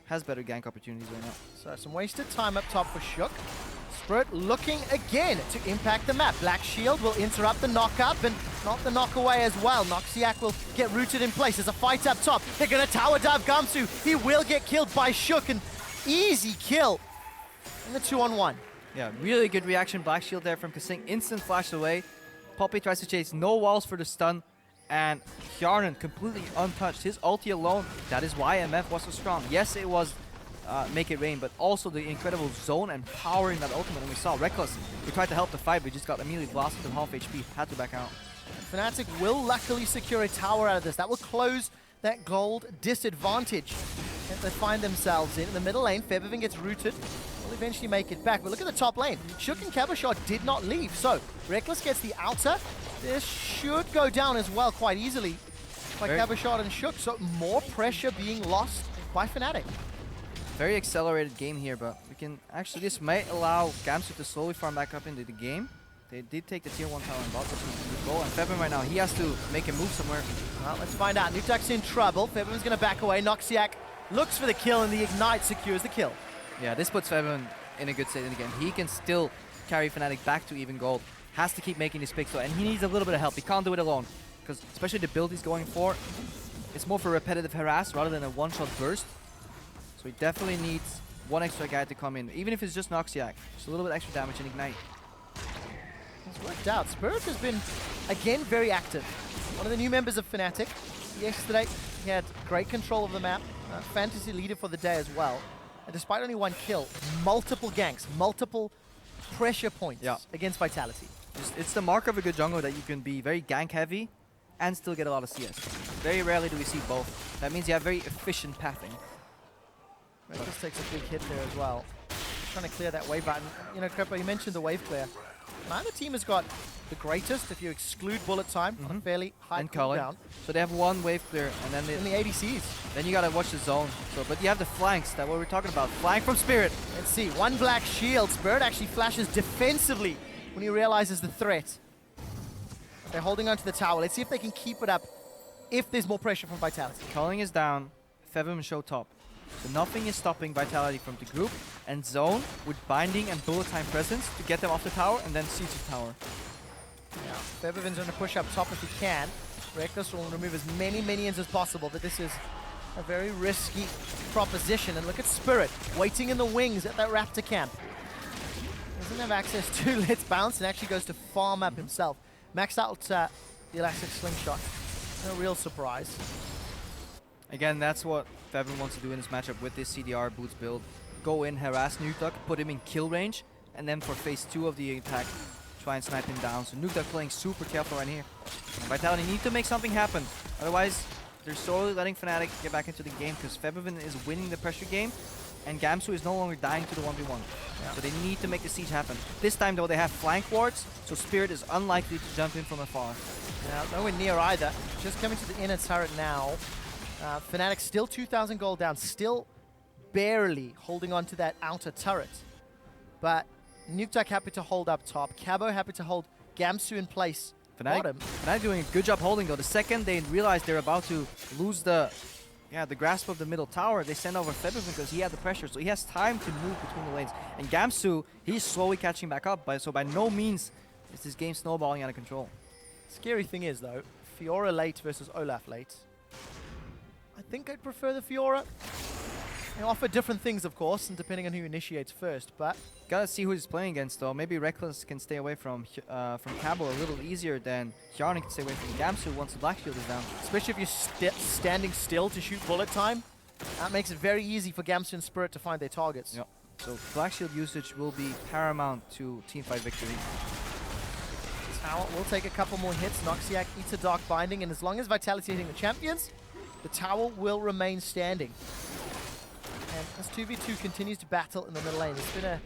has better gank opportunities right now. So some wasted time up top for Shook. Spirit looking again to impact the map. Black Shield will interrupt the knock up and not the knock away as well. Noxiac will get rooted in place. There's a fight up top. They're going to tower dive Gamsu. He will get killed by Shook, and easy kill in the 2-on-1. Yeah, really good reaction. Black Shield there from Kasing. Instant flash away. Poppy tries to chase. No walls for the stun. And Hjarnan completely untouched. His ulti alone, that is why MF was so strong. Yes, it was make it rain, but also the incredible zone and power in that ultimate. And we saw Reckless, we tried to help the fight, but just got immediately blasted to half HP, had to back out. Fnatic will luckily secure a tower out of this. That will close that gold disadvantage that they find themselves in. The middle lane, Febiven gets rooted. Will eventually make it back. But look at the top lane. Shook and Cabochard did not leave. So Reckless gets the outer. This should go down as well quite easily by Cabochard and Shook. So more pressure being lost by Fnatic. Very accelerated game here, but we can actually, this might allow Gamsu to slowly farm back up into the game. They did take the tier 1 tower and bot, which is a good goal. And Febiven right now, he has to make a move somewhere. Well, let's find out. Nutak's in trouble. Febiven's going to back away. Noxiac looks for the kill, and the Ignite secures the kill. Yeah, this puts Febiven in a good state in the game. He can still carry Fnatic back to even gold. Has to keep making these picks though, and he needs a little bit of help. He can't do it alone, because especially the build he's going for, it's more for repetitive harass rather than a one-shot burst. So he definitely needs one extra guy to come in, even if it's just Noxiac. Just a little bit extra damage and Ignite. It's worked out. Spirit has been, again, very active. One of the new members of Fnatic. Yesterday, he had great control of the map. Fantasy leader for the day as well. And despite only 1 kill, multiple ganks, multiple pressure points against Vitality. It's the mark of a good jungler that you can be very gank heavy and still get a lot of CS. Very rarely do we see both. That means you have very efficient pathing. Reckless takes a big hit there as well. Trying to clear that wave button. You know, Crepo, you mentioned the wave clear. Neither team has got the greatest if you exclude bullet time on a fairly high cooldown. So they have 1 wave clear, and then in the ADCs. Then you gotta watch the zone. So, but you have the flanks, that what we're talking about. Flank from Spirit. Let's see, 1 black shield. Spirit actually flashes defensively when he realizes the threat. They're holding onto the tower. Let's see if they can keep it up if there's more pressure from Vitality. Culling is down. Febiven show top. So nothing is stopping Vitality from the group and zone with binding and bullet time presence to get them off the tower and then siege the tower. Yeah, Febiven's going to push up top if he can. Reckless will remove as many minions as possible, but this is a very risky proposition. And look at Spirit waiting in the wings at that Raptor camp. Doesn't have access to Let's Bounce and actually goes to farm up himself. Maxed out the Elastic Slingshot. No real surprise. Again, that's what Febiven wants to do in this matchup with this CDR Boots build. Go in, harass Nukeduck, put him in kill range, and then for phase 2 of the attack, try and snipe him down. So Nukeduck playing super careful right here. And Vitality need to make something happen. Otherwise, they're slowly letting Fnatic get back into the game because Febiven is winning the pressure game and Gamsu is no longer dying to the 1v1. Yeah. So they need to make the siege happen. This time though, they have flank wards, so Spirit is unlikely to jump in from afar. Yeah, nowhere near either. Just coming to the inner turret now. Fnatic still 2,000 gold down, still barely holding on to that outer turret. But Nukeduck happy to hold up top. Cabo happy to hold Gamsu in place. Fnatic doing a good job holding though. The second they realize they're about to lose the grasp of the middle tower, they send over Febiven because he had the pressure, so he has time to move between the lanes. And Gamsu, he's slowly catching back up, so by no means is this game snowballing out of control. Scary thing is though, Fiora late versus Olaf late. I think I'd prefer the Fiora. They offer different things, of course, and depending on who initiates first, but... Gotta see who he's playing against, though. Maybe Reckless can stay away from Cabo a little easier than Hjarni can stay away from Gamsu once the Black Shield is down. Especially if you're standing still to shoot bullet time. That makes it very easy for Gamsu and Spirit to find their targets. Yep. So Black Shield usage will be paramount to teamfight victory. Tower will take a couple more hits. Noxiac eats a Dark Binding, and as long as Vitality hitting the champions, the tower will remain standing. And as 2v2 continues to battle in the middle lane, it's been a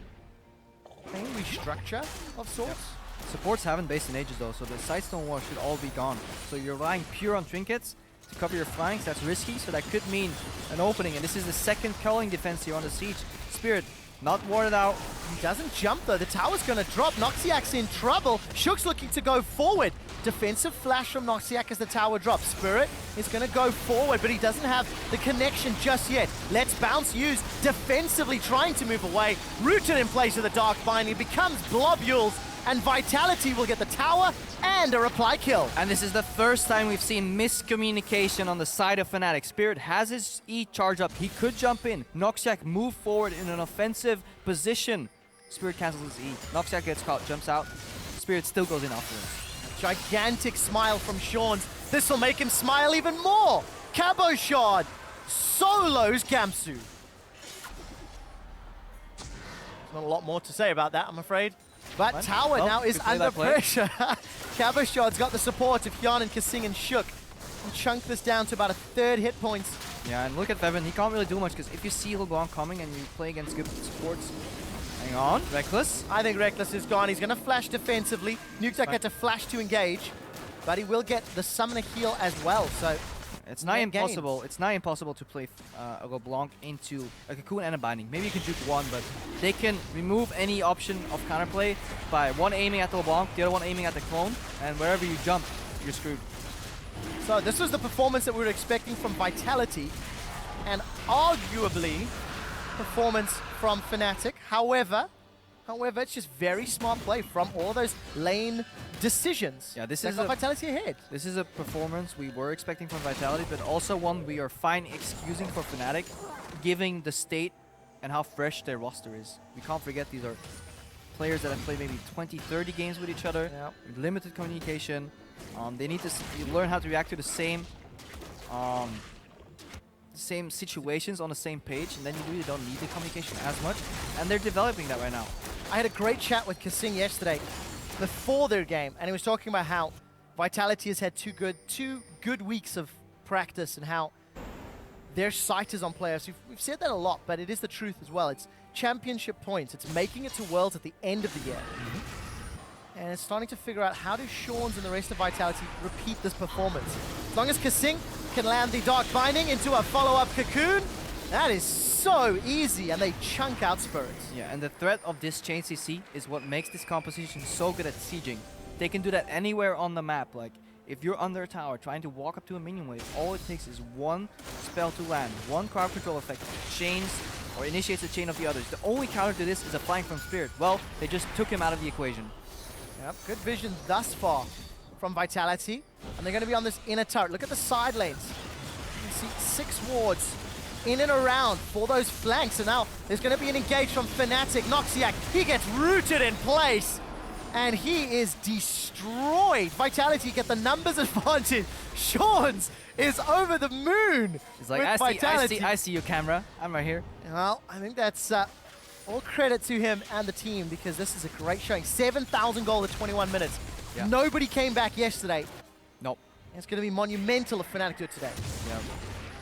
restructure of sorts. Yep. Supports haven't based in ages though, so the Sightstone War should all be gone. So you're relying pure on trinkets to cover your flanks. That's risky, so that could mean an opening. And this is the second culling defense here on the siege. Spirit not warded out. He doesn't jump though. The tower's going to drop. Noxiac's in trouble. Shook's looking to go forward. Defensive flash from Noxiac as the tower drops. Spirit is going to go forward, but he doesn't have the connection just yet. Let's Bounce used defensively, trying to move away. Rooted in place of the Dark Binding. It becomes Blobules, and Vitality will get the tower and a reply kill. And this is the first time we've seen miscommunication on the side of Fnatic. Spirit has his E charge up. He could jump in. Noxiac move forward in an offensive position. Spirit cancels his E. Noxiac gets caught, jumps out. Spirit still goes in afterwards. Gigantic smile from Sean's. This will make him smile even more. Cabochard solos Gamsu. Not a lot more to say about that, I'm afraid. But Fine. Tower Well, now is good play under that play. pressure. Caboshard's got the support of Hyun and Kasing and Shook. And chunk this down to about a third hit points. Yeah, and look at Fevin. He can't really do much because if you see LeBlanc coming and you play against good supports, hang on, Reckless. I think Reckless is gone. He's going to flash defensively. Nukeduck Right. had to flash to engage, but he will get the summoner heal as well. So It's not Net gains. impossible. It's not impossible to play a LeBlanc into a Cocoon and a Binding. Maybe you can juke one, but they can remove any option of counterplay by one aiming at the LeBlanc, the other one aiming at the clone, and wherever you jump, you're screwed. So this was the performance that we were expecting from Vitality, and arguably performance from Fnatic. However, it's just very smart play from all those lane decisions. Yeah, this that is got a- Vitality ahead. This is a performance we were expecting from Vitality, but also one we are fine excusing for Fnatic, given the state and how fresh their roster is. We can't forget these are players that have played maybe 20, 30 games with each other, Yeah. with limited communication. They need to learn how to react to the same situations on the same page, and then you really don't need the communication as much, and they're developing that right now. I had a great chat with Kasing yesterday before their game, and he was talking about how Vitality has had two good weeks of practice and how their sight is on players. We've said that a lot, but it is the truth as well. It's championship points. It's making it to Worlds at the end of the year. And it's starting to figure out how do Shawns and the rest of Vitality repeat this performance. As long as Kasing can land the Dark Binding into a follow-up Cocoon, that is so easy, and they chunk out Spirits. Yeah, and the threat of this chain CC is what makes this composition so good at sieging. They can do that anywhere on the map. Like, if you're under a tower trying to walk up to a minion wave, all it takes is one spell to land, one crowd control effect, chains or initiates the chain of the others. The only counter to this is a flank from Spirit. Well, they just took him out of the equation. Yep, good vision thus far from Vitality. And they're going to be on this inner turret. Look at the side lanes. You can see 6 wards in and around for those flanks. And now there's going to be an engage from Fnatic. Noxiac, he gets rooted in place. And he is destroyed. Vitality get the numbers advantage. Shawns is over the moon. It's like, with Vitality. I see you, camera. I'm right here. Well, I think that's all credit to him and the team, because this is a great showing. 7,000 gold in 21 minutes. Yeah. Nobody came back yesterday. Nope. It's going to be monumental if Fnatic do it today. Yeah.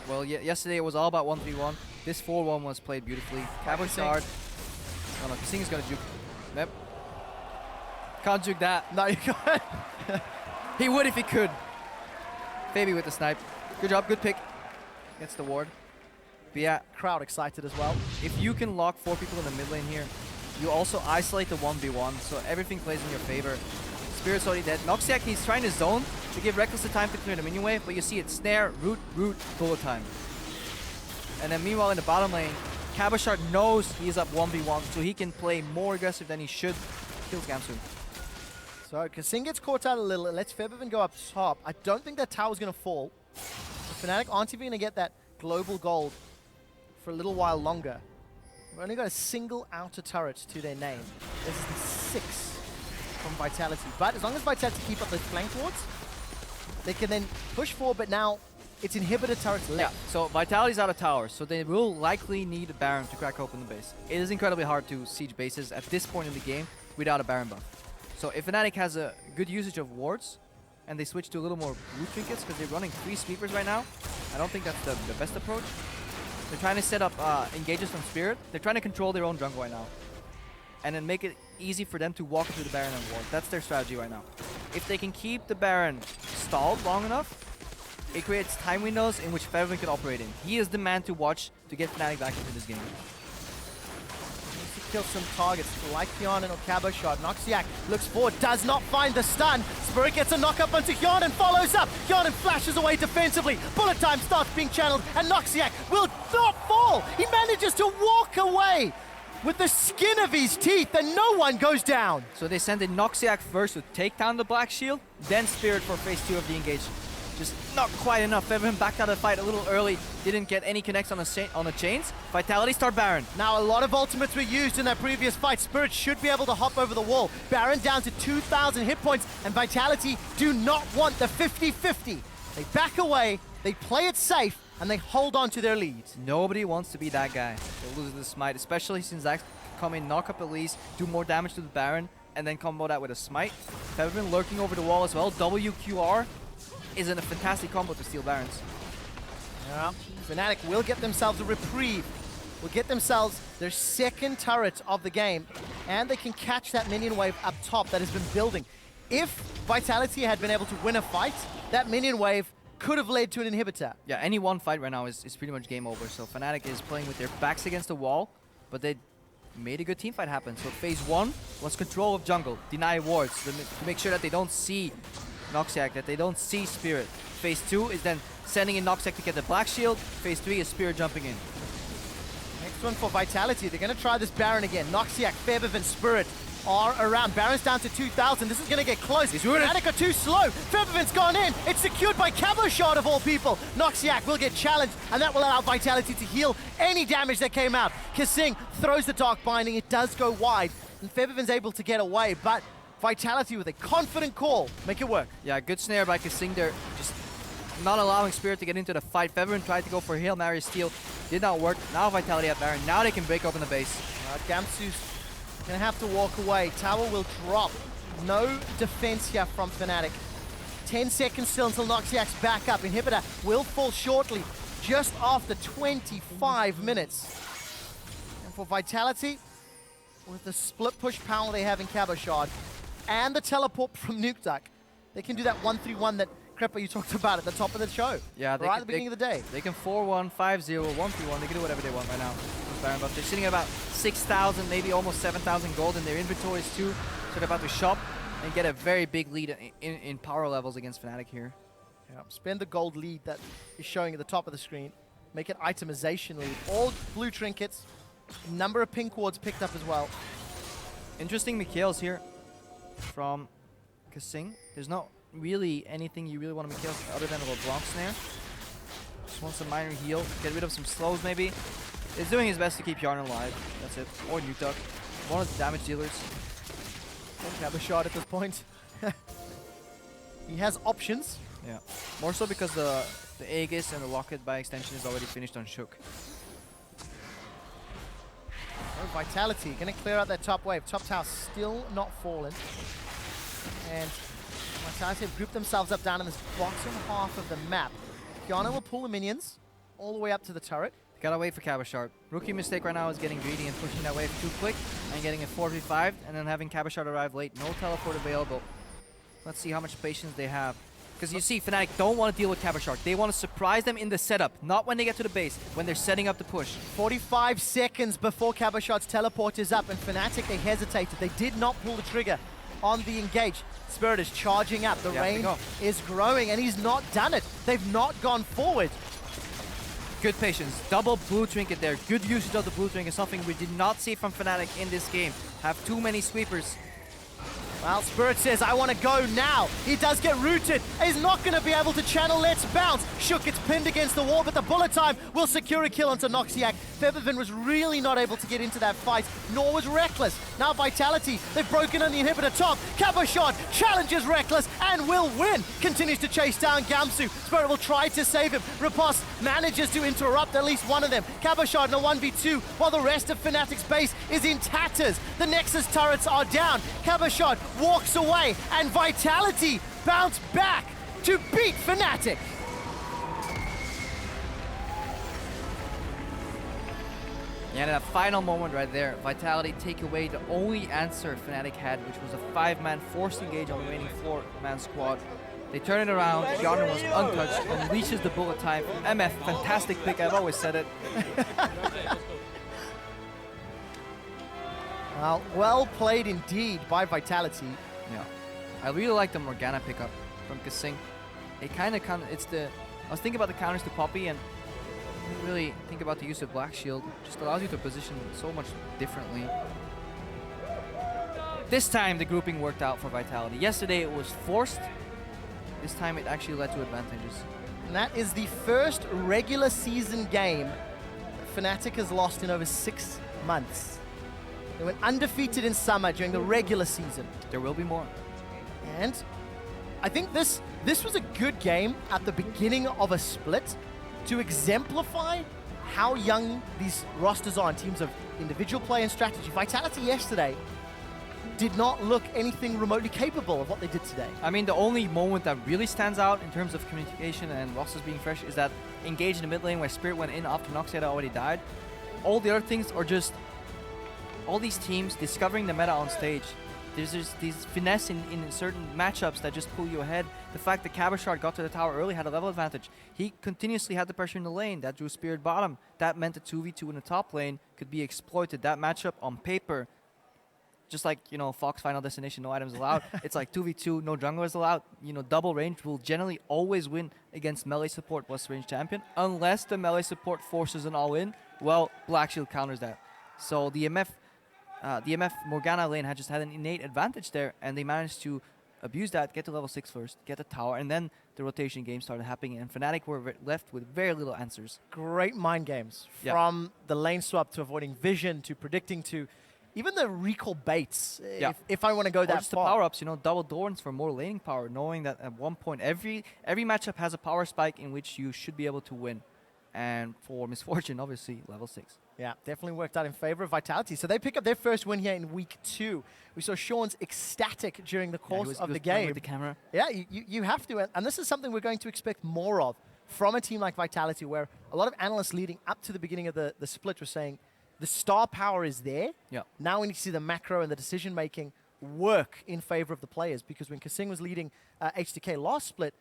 Well, yesterday it was all about 1v1. This 4-1 was played beautifully. Cabochard. Oh no, Kasing is going to juke. Yep. Can't juke that. No, you can't. He would if he could. Fabi with the snipe. Good job, good pick. Gets the ward. But yeah, Crowd excited as well. if you can lock 4 people in the mid lane here, you also isolate the 1v1, so everything plays in your favor. Spirit's already dead. Noxiac, he's trying to zone to give Reckless the time to clear the minion wave, but you see it snare, root, bullet time. And then meanwhile in the bottom lane, Cabochard knows he's up 1v1, so he can play more aggressive than he should. Kills Gamsu. So Kasing gets caught out a little. It lets Febiven go up top. I don't think that tower's going to fall. The Fnatic aren't even going to get that global gold for a little while longer. We've only got a single outer turret to their name. This is the 6th from Vitality. But as long as Vitality keep up those flank wards, they can then push forward, but now it's inhibitor turrets Yeah, left. so Vitality's out of towers, so they will likely need a Baron to crack open the base. It is incredibly hard to siege bases at this point in the game without a Baron buff. So if Fnatic has a good usage of wards, and they switch to a little more root trinkets, because they're running 3 sweepers right now, I don't think that's the best approach. They're trying to set up engages from Spirit. They're trying to control their own jungle right now. And then make it easy for them to walk through the Baron and ward. That's their strategy right now. If they can keep the Baron stalled long enough, it creates time windows in which Febiven can operate in. He is the man to watch to get Fnatic back into this game. Needs to kill some targets like Hyanin or Cabochard. Noxiac looks forward, does not find the stun. Spirit gets a knock up onto Hyanin, follows up. Hyanin flashes away defensively. Bullet time starts being channeled, and Noxiac will not fall. He manages to walk away with the skin of his teeth, and no one goes down. So they send in Noxiac first to take down the Black Shield, then Spirit for phase 2 of the engage. Just not quite enough. Febiven backed out of the fight a little early. Didn't get any connects on the chains. Vitality start Baron. Now a lot of ultimates were used in that previous fight. Spirit should be able to hop over the wall. Baron down to 2,000 hit points, and Vitality do not want the 50-50. They back away, they play it safe, and they hold on to their lead. Nobody wants to be that guy that loses the smite, especially since come in, knock up Elise, do more damage to the Baron, and then combo that with a smite. Featherman lurking over the wall as well. WQR is in a fantastic combo to steal Barons. Yeah. Fnatic will get themselves a reprieve. Will get themselves their second turret of the game, and they can catch that minion wave up top that has been building. If Vitality had been able to win a fight, that minion wave could have led to an inhibitor. Yeah, any one fight right now is pretty much game over. So Fnatic is playing with their backs against the wall, but they made a good team fight happen. So phase 1 was control of jungle, deny wards, to make sure that they don't see Noxiac, that they don't see Spirit. Phase 2 is then sending in Noxiac to get the Black Shield. Phase 3 is Spirit jumping in. Next one for Vitality. They're going to try this Baron again. Noxiac, Febiv, and Spirit are around. Baron's down to 2,000. This is going to get close. Fnatic are too slow. Febivin's gone in. It's secured by Cabo Shard of all people. Noxiac will get challenged, and that will allow Vitality to heal any damage that came out. Kasing throws the Dark Binding. It does go wide, and Febivin's able to get away, but Vitality with a confident call. Make it work. Yeah, good snare by Kasing there. Just not allowing Spirit to get into the fight. Feverin tried to go for Hail Mary steal. Did not work. Now Vitality at Baron. Now they can break open the base. Gamsu's gonna have to walk away. Tower will drop. No defense here from Fnatic. 10 seconds still until Noxiac's back up. Inhibitor will fall shortly, just after 25 minutes. And for Vitality, with the split push power they have in Cabo Shard and the teleport from Nukeduck, they can do that 1-3-1 that Crepper, you talked about at the top of the show. Yeah, right at the beginning of the day. They can 4-1, 5-0, 1-3-1. They can do whatever they want right now. Baron buff. They're sitting at about 6,000, maybe almost 7,000 gold in their inventories too. So they're about to shop and get a very big lead in power levels against Fnatic here. Yeah, spend the gold lead that is showing at the top of the screen. Make it itemization lead. All blue trinkets. Number of pink wards picked up as well. Interesting Mikhails here from Kasing. There's not really anything you really want to Mikhails other than a LeBlanc snare. Just wants a minor heal. Get rid of some slows maybe. He's doing his best to keep Yarn alive. That's it. Or Nukeduck. One of the damage dealers. Don't have a shot at this point. He has options. Yeah. More so because the Aegis and the Locket by extension is already finished on Shook. Oh, Vitality gonna clear out that top wave. Top tower still not fallen. And Vitality have grouped themselves up down in this bottom half of the map. Kiana will pull the minions all the way up to the turret. Gotta wait for Cabashard. Rookie mistake right now is getting greedy and pushing that wave too quick and getting a 4v5 and then having Cabashard arrive late. No teleport available. Let's see how much patience they have. Because you see, Fnatic don't want to deal with Cabashard. They want to surprise them in the setup, not when they get to the base, when they're setting up the push. 45 seconds before Cabashard's teleport is up, and Fnatic, they hesitated. They did not pull the trigger on the engage. Spirit is charging up. The rain is growing, and he's not done it. They've not gone forward. Good patience. Double blue trinket there. Good usage of the blue trinket, something we did not see from Fnatic in this game. Have too many sweepers. Well, Spirit says, I want to go now. He does get rooted. He's not going to be able to channel Let's Bounce. Shook gets pinned against the wall, but the bullet time will secure a kill onto Noxiac. Feathervin was really not able to get into that fight, nor was Reckless. Now Vitality, they've broken on the inhibitor top. Cabashard challenges Reckless and will win. Continues to chase down Gamsu. Spirit will try to save him. Riposte manages to interrupt at least one of them. Cabashard in a 1v2, while the rest of Fnatic's base is in tatters. The Nexus turrets are down. Cabashard walks away, and Vitality bounce back to beat Fnatic. Yeah, and that final moment right there, Vitality take away the only answer Fnatic had, which was a 5-man forced engage on the remaining 4-man squad. They turn it around, Yarner was untouched, unleashes the bullet time. MF, fantastic pick, I've always said it. Well played indeed by Vitality. Yeah, I really like the Morgana pickup from Kasing. It kind of, I was thinking about the counters to Poppy, and I didn't really think about the use of Black Shield. Just allows you to position so much differently. This time the grouping worked out for Vitality. Yesterday it was forced. This time it actually led to advantages. And that is the first regular season game Fnatic has lost in over 6 months. They went undefeated in summer during the regular season. There will be more. And I think this was a good game at the beginning of a split to exemplify how young these rosters are in terms of individual play and strategy. Vitality yesterday did not look anything remotely capable of what they did today. I mean, the only moment that really stands out in terms of communication and rosters being fresh is that engage in the mid lane where Spirit went in after Nox had already died. All the other things are just all these teams discovering the meta on stage. There's just these finesse in certain matchups that just pull you ahead. The fact that Cabershard got to the tower early had a level advantage. He continuously had the pressure in the lane. That drew Spirit bottom. That meant the 2v2 in the top lane could be exploited. That matchup on paper, just like, you know, Fox Final Destination, no items allowed. It's like 2v2, no junglers allowed. You know, double range will generally always win against melee support plus range champion. Unless the melee support forces an all-in, well, Black Shield counters that. So the MF Morgana lane had just had an innate advantage there, and they managed to abuse that, get to level 6 first, get the tower, and then the rotation game started happening, and Fnatic were left with very little answers. Great mind games, from the lane swap to avoiding vision to predicting to even the recall baits, if I want to go that just far. the power-ups, you know, double Dorns for more laning power, knowing that at one point every matchup has a power spike in which you should be able to win. And for Misfortune, obviously, level 6. Yeah, definitely worked out in favor of Vitality. So they pick up their first win here in week 2. We saw Sean's ecstatic during the course of the game. With the camera. Yeah, you have to. And this is something we're going to expect more of from a team like Vitality, where a lot of analysts leading up to the beginning of the split were saying the star power is there. Yeah. Now we need to see the macro and the decision-making work in favor of the players, because when Kasing was leading H2K last split,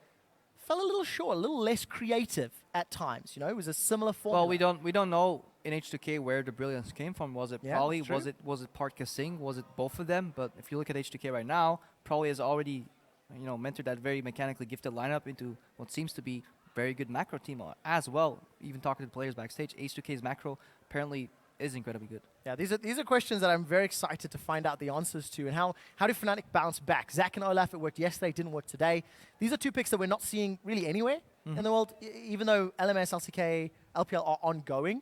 fell a little short, a little less creative at times. You know, it was a similar formula. Well, we don't know in H2K where the brilliance came from. Was it Probably? True. Was it part Kasing? Was it both of them? But if you look at H2K right now, Probably has already, you know, mentored that very mechanically gifted lineup into what seems to be very good macro team as well. Even talking to the players backstage, H2K's macro apparently is incredibly good. Yeah, these are questions that I'm very excited to find out the answers to, and how do Fnatic bounce back? Zach and Olaf, it worked yesterday, didn't work today. These are two picks that we're not seeing really anywhere in the world, even though LMS, LCK, LPL are ongoing.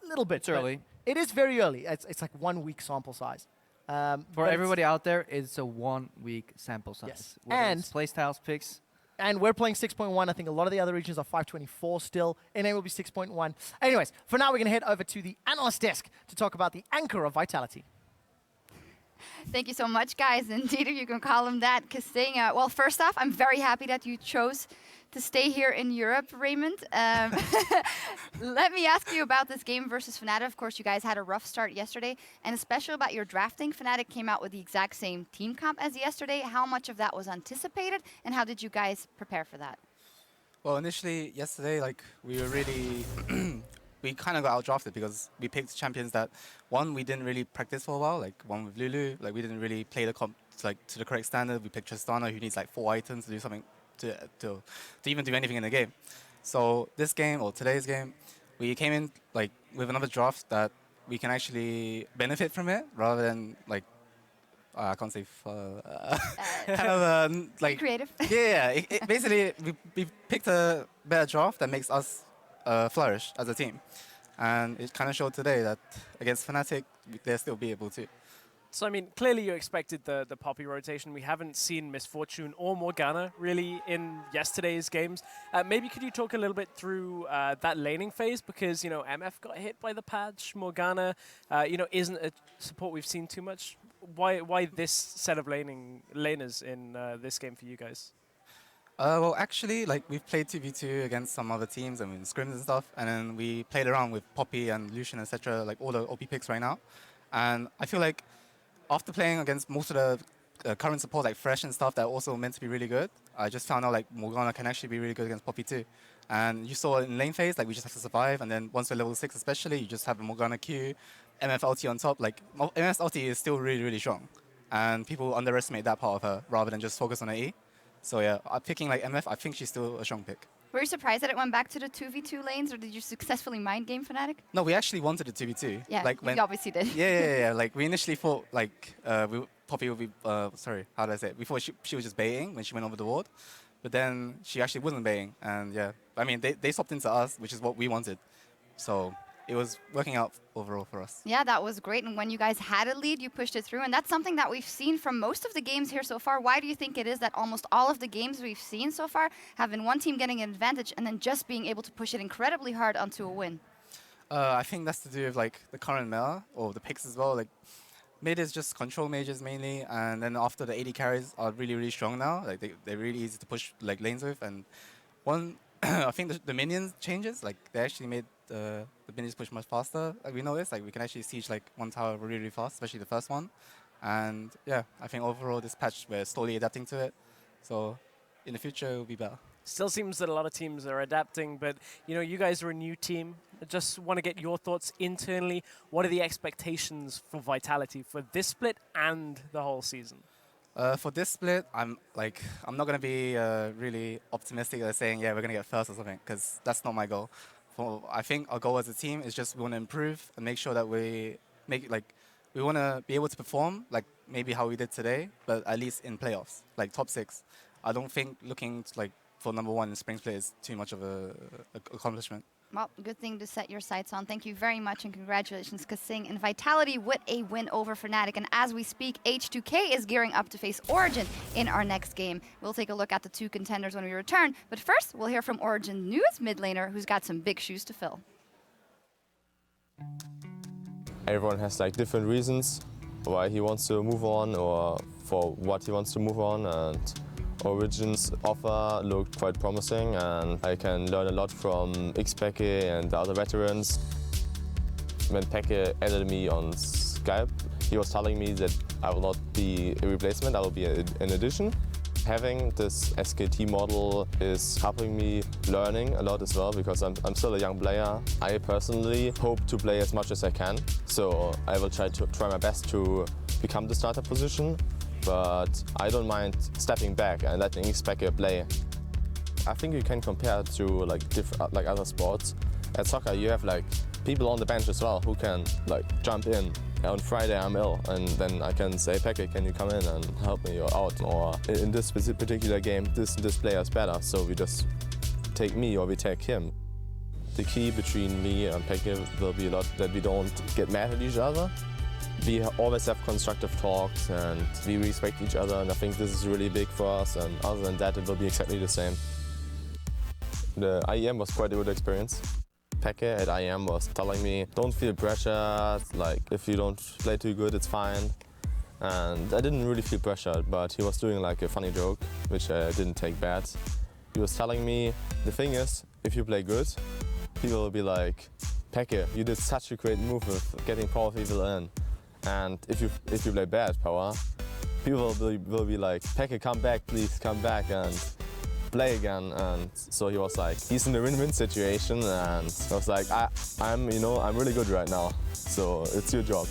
Little bit. It's early. It is very early. It's like 1 week sample size. For everybody out there, it's a 1 week sample size. Yes. Whether And it's playstyles, picks. And we're playing 6.1. I think a lot of the other regions are 5.24 still. NA will be 6.1. Anyways, for now, we're going to head over to the analyst desk to talk about the anchor of Vitality. Thank you so much, guys. Indeed, if you can call him that. Kasing, well, first off, I'm very happy that you chose to stay here in Europe, Raymond. Let me ask you about this game versus Fnatic. Of course, you guys had a rough start yesterday, and especially about your drafting. Fnatic came out with the exact same team comp as yesterday. How much of that was anticipated, and how did you guys prepare for that? Well, initially, yesterday, like, we were really... we kind of got out-drafted because we picked champions that, one, we didn't really practice for a while, like one with Lulu. Like, we didn't really play the comp like to the correct standard. We picked Tristana, who needs like 4 items to do something, to even do anything in the game. So this game, or today's game, we came in like with another draft that we can actually benefit from it, rather than like, I can't say, kind of like... Creative? Yeah, basically, we picked a better draft that makes us flourish as a team. And it kind of showed today that against Fnatic, they'll still be able to. So, I mean, clearly you expected the Poppy rotation. We haven't seen Misfortune or Morgana really in yesterday's games. Maybe could you talk a little bit through that laning phase? Because, you know, MF got hit by the patch. Morgana, you know, isn't a support we've seen too much. Why this set of laners in this game for you guys? Well, actually, like, we've played 2v2 against some other teams and in scrims and stuff. And then we played around with Poppy and Lucian, etc., like all the OP picks right now. And I feel like after playing against most of the current support, like Fresh and stuff, that are also meant to be really good, I just found out like Morgana can actually be really good against Poppy too. And you saw in lane phase, like we just have to survive. And then once we're level 6 especially, you just have a Morgana Q, MF ulti on top. Like, MF ulti is still really, really strong. And people underestimate that part of her rather than just focus on her E. So yeah, picking like MF, I think she's still a strong pick. Were you surprised that it went back to the 2v2 lanes, or did you successfully mind game Fnatic? No, we actually wanted the 2v2. Yeah, like you obviously did. Yeah. Like, we initially thought, like, Poppy would be, sorry, how did I say it? We thought she was just baiting when she went over the ward. But then she actually wasn't baiting. And yeah, I mean, they swapped into us, which is what we wanted. So it was working out overall for us. Yeah, that was great. And when you guys had a lead, you pushed it through. And that's something that we've seen from most of the games here so far. Why do you think it is that almost all of the games we've seen so far have been one team getting an advantage and then just being able to push it incredibly hard onto a win? I think that's to do with like the current meta or the picks as well. Like mid is just control mages mainly, and then after the AD carries are really, really strong now. Like they're really easy to push like lanes with. And one, I think the minions changes, like they actually made the minions push much faster. Like we noticed, like we can actually siege like one tower really, really fast, especially the first one. And yeah, I think overall this patch we're slowly adapting to it. So in the future it will be better. Still seems that a lot of teams are adapting, but you know, you guys are a new team. I just want to get your thoughts internally. What are the expectations for Vitality for this split and the whole season? For this split, I'm not gonna be really optimistic at saying yeah we're gonna get first or something, because that's not my goal. I think our goal as a team is just we want to improve and make sure that we we want to be able to perform like maybe how we did today, but at least in playoffs, like top 6. I don't think looking like for #1 in Spring Split is too much of a accomplishment. Well, good thing to set your sights on. Thank you very much and congratulations, Kasing and Vitality with a win over Fnatic. And as we speak, H2K is gearing up to face Origin in our next game. We'll take a look at the 2 contenders when we return. But first, we'll hear from Origin's newest mid laner who's got some big shoes to fill. Everyone has like different reasons why he wants to move on or for what he wants to move on, and Origin's offer looked quite promising, and I can learn a lot from Peke and the other veterans. When Peke added me on Skype, he was telling me that I will not be a replacement, I will be an addition. Having this SKT model is helping me learning a lot as well, because I'm still a young player. I personally hope to play as much as I can, so I will try my best to become the starter position. But I don't mind stepping back and letting Peke play. I think you can compare it to like other sports. At soccer, you have like people on the bench as well who can like jump in. On Friday I'm ill, and then I can say, Peke, can you come in and help me out? Or in this particular game, this player is better, so we just take me or we take him. The key between me and Peke will be a lot that we don't get mad at each other. We always have constructive talks and we respect each other, and I think this is really big for us, and other than that it will be exactly the same. The IEM was quite a good experience. Peke at IEM was telling me, don't feel pressured, like if you don't play too good it's fine. And I didn't really feel pressured, but he was doing like a funny joke, which I didn't take bad. He was telling me, the thing is, if you play good, people will be like, Peke, you did such a great move with getting power people in. And if you play bad power, people will be like, Peke, come back, please, come back and play again. And so he was like, he's in a win-win situation, and I was like, I'm really good right now, so it's your job.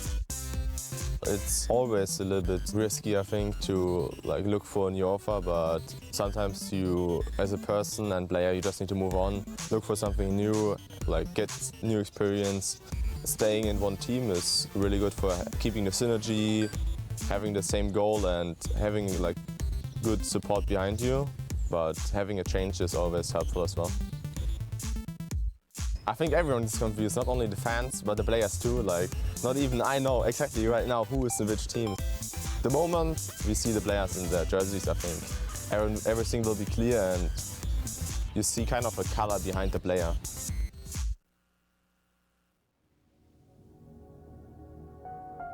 It's always a little bit risky, I think, to like look for a new offer, but sometimes you, as a person and player, you just need to move on, look for something new, like get new experience. Staying in one team is really good for keeping the synergy, having the same goal and having like good support behind you, but having a change is always helpful as well. I think everyone is confused, not only the fans, but the players too. Like, not even I know exactly right now who is in which team. The moment we see the players in their jerseys, I think everything will be clear and you see kind of a color behind the player.